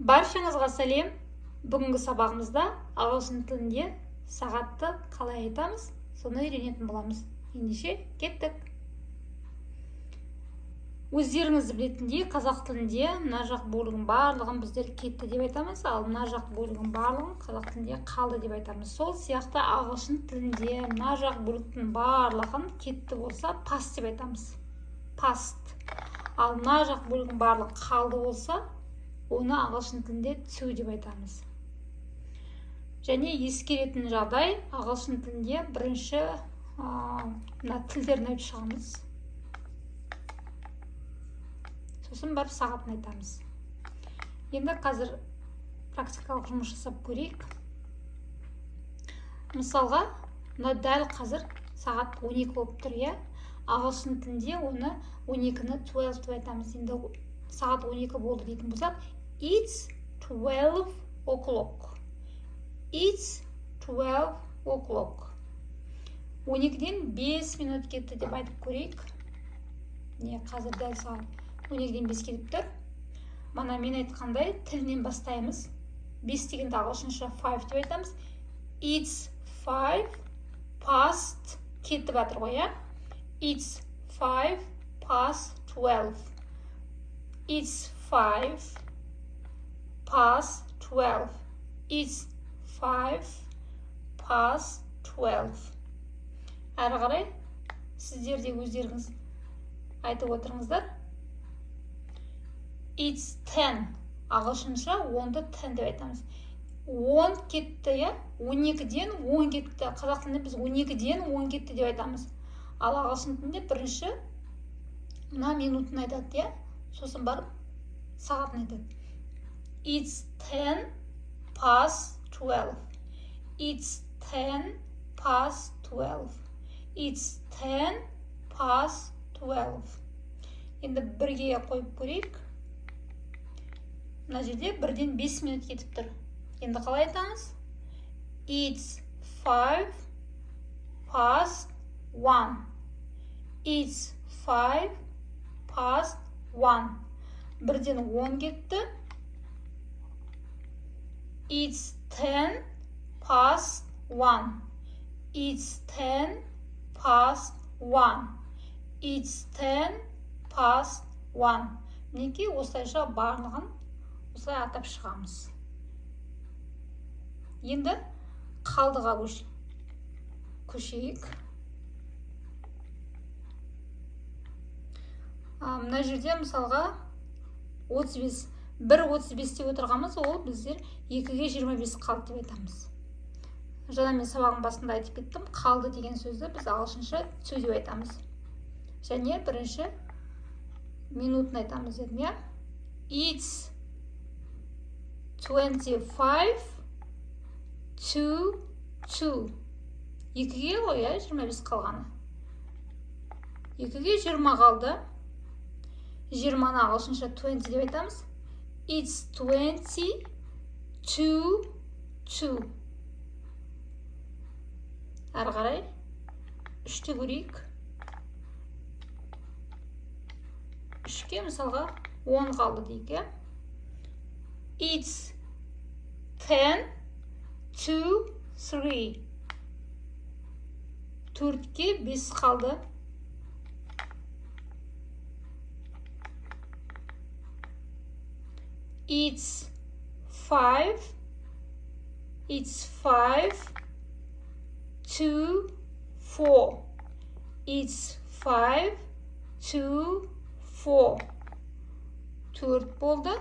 Баршаңызға сәлем. Бүгінгі сабағымызда ағылшын тілінде сағатты қалай айтамыз, соны үйренетін боламыз. Ендеше кеттік. Өздеріңіз білетіндей, қазақ тілінде мына жақ бөлігін барлығын біздер кетті деп айтамыз, ал мына жақ бөлігін барлығын қазақ тілінде қалды деп айтамыз. Сол сияқты ағылшын тілінде мына жақ бөліктің барлығын кетті болса, past деп айтамыз. Past. Ал мына жақ бөлігін барлығы қалды болса, оны ағылшын тілінде to деп айтамыз. Және ескеретін жағдай, ағылшын тілінде бірінші мына тілдерін айтып шығамыз. Сосын барып сағатын айтамыз. Енді қазір практикалық жұмыс жасап көрейік. Мысалға, мына дәл қазір сағат 12 болып тұр, иә? Ағылшын тілінде оны 12-ні 12 деп айтамыз. Енді сағат 12 болды дейтін болсақ, it's 12 o'clock. It's 12 o'clock. 12-ден 5 минут кетті деп айтып көрейік. Не, қазір дәл сағат 12-ден 5 кетіп тұр. Мана мен айтқандай тілінен бастаймыз. 5 дегенде ағылшынша 5 деп айтамыз. It's 5 past кетіп жатыр ғой, иә? It's 5 past 12. It's 5 past 12. It's 5 past 12. Әрі қарай сіздер де өздеріңіз айтып отырыңыздар. It's 10. Ағылшынша 10-ды 10 деп айтамыз. 10 кетті, иә? 12-ден 10 кетті. Қазақ тілінде біз 12-ден 10 кетті деп айтамыз. Ал ағылшын тілінде бірінші мына минутын айтады, иә? Сосын барып сағатын айтады. It's 10 past 12. It's 10 past 12. It's 10 past 12. Енді бірге қойып көрейік. Мына жерде бірден 5 минут кетіп тұр. Енді қалай айтамыз? It's 5 past 1. It's 5 past 1. Бірден 10 кетті. It's 10 past 1. It's 10 past 1. It's 10 past 1. Мінекей осылайша барлығын осылай атап шығамыз. Енді қалдыға көшейік. Мына жерде мысалға 35. 1.35 деп отырғанымыз, ол біздер 2-ге 25 қалды деп айтамыз. Жаңа мен сабағын басында айтып кеттім, қалды деген сөзді біз ағылшынша to деп айтамыз. Және бірінші минутын айтамыз дедім, иә? It's 25 to 2. 2-ге ғой, 25 қалғаны. 2-ге 20 қалды. 20-ны ағылшынша 20 деп айтамыз. It's 20 to 2. Әрі қарай 3-те көрейік. 3-ке мысалға 10 қалды дейік, иә? It's 10 to 3. 4-ке 5 қалды. It's 5 to 4. It's 5 to 4. 4 болды.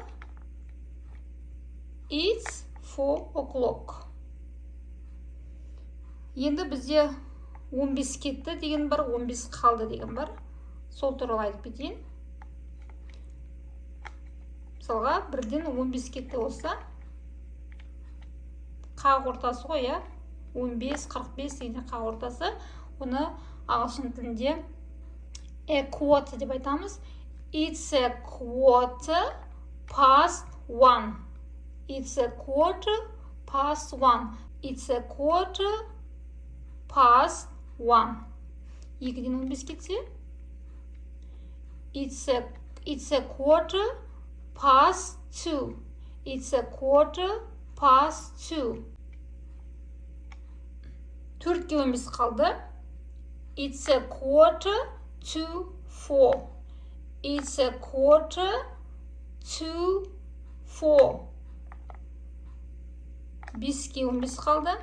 It's 4 o'clock. Енді бізде 15 кетті деген бар, 15 қалды деген бар. Сол туралы айтып кетейін. Мысалға, бірден 15 кетті болса, қақ ортасы ғой, иә? 15-45 дегенде қақ ортасы. Оны ағылшын тілінде a quarter деп айтамыз. It's a quarter past 1. It's a quarter past 1. It's a quarter past 1. 2-ден 15 кетсе, It's a quarter past 2. It's a quarter past 2. 4-ке 15 қалды. It's a quarter to 4. It's a quarter to 4. 5-ке 15 қалды.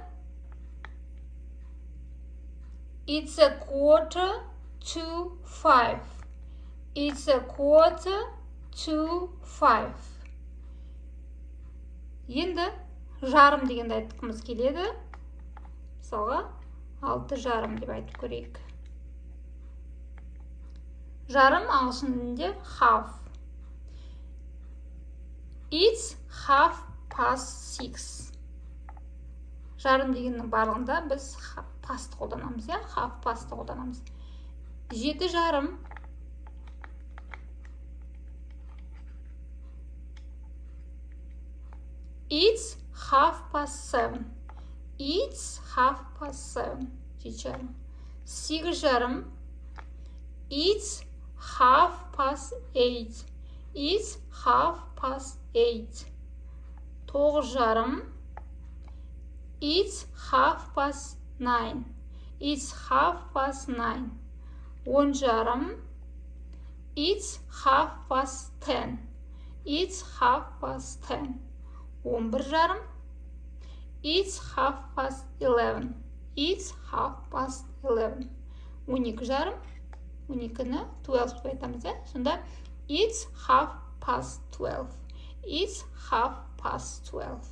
It's a quarter to 5. It's a quarter to 5. Енді жарым дегенді айтқымыз келеді. Мысалға 6 жарым деп айтып көрейік. Жарым ағылшын тілінде half. It's half past 6. Жарым дегеннің барлығында біз past қолданамыз, half past қолданамыз. 7 жарым. It's half past 7. It's half past 7. 7 жарым. 8 жарым. It's half past 8. It's half past 8. 9 жарым. It's half past 9. It's half past 9. 10 жарым. It's half past 10. It's half past 10. 11 жарым. It's half past 11. It's half past 11. 12 жарым. 12-ні 12 деп айтамыз, сонда it's half past 12. It's half past 12.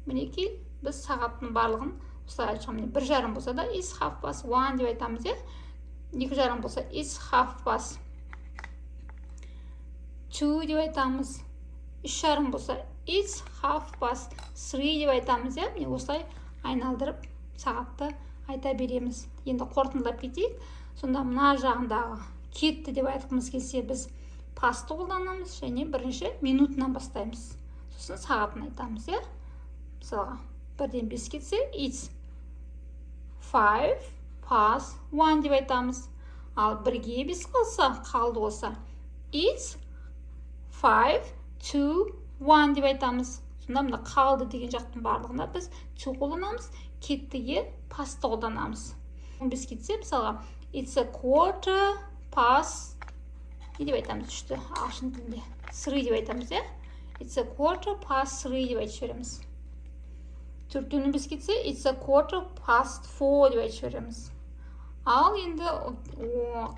Мінекей, біз сағаттың барлығын осылай айтамыз. 1 жарым болса да it's half past 1 деп айтамыз, 2 жарым болса it's half past 2 деп айтамыз. 3 жарым болса it's half past 3 деп айтамыз, міне осылай айналдырып сағатты айта береміз. Енді қорытындылап кетейік. Сонда мына жағындағы кетті деп айтқымыз келсе, біз пасты қолданамыз, және бірінші минутынан бастаймыз. Сосын сағатын айтамыз, Мысалға, 1-ден 5 кетсе, it's 5 past 1 деп айтамыз. Ал 1-ге 5 қалса, қалды болса, it's 5 to 1 деп айтамыз. Сонда мына қалды деген жақтың барлығында біз to қолданамыз, кеттіге пасты қолданамыз. 15 кетсе, мысалға, it's a quarter past, не деп айтамыз үшті ағылшын тілінде? 3 деп айтамыз, It's a quarter past 3 деп айтып жібереміз. 4-тен 15 кетсе, it's a quarter past 4 деп айтып жібереміз. Ал енді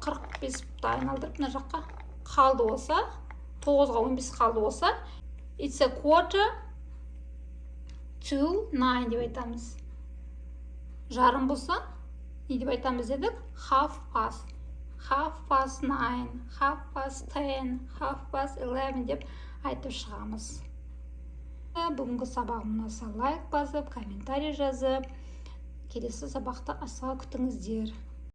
45-ті айналдырып мына жаққа қалды болса, 9-ға 15 қалды болса, it's a quarter to 9 деп айтамыз. Жарым болса, не деп айтамыз дедік? Half past 9, half past 10, half past 11 деп айтып шығамыз. Бүгінгі сабағым ұнаса лайк басып, комментарий жазып, келесі сабақта асыға күтіңіздер.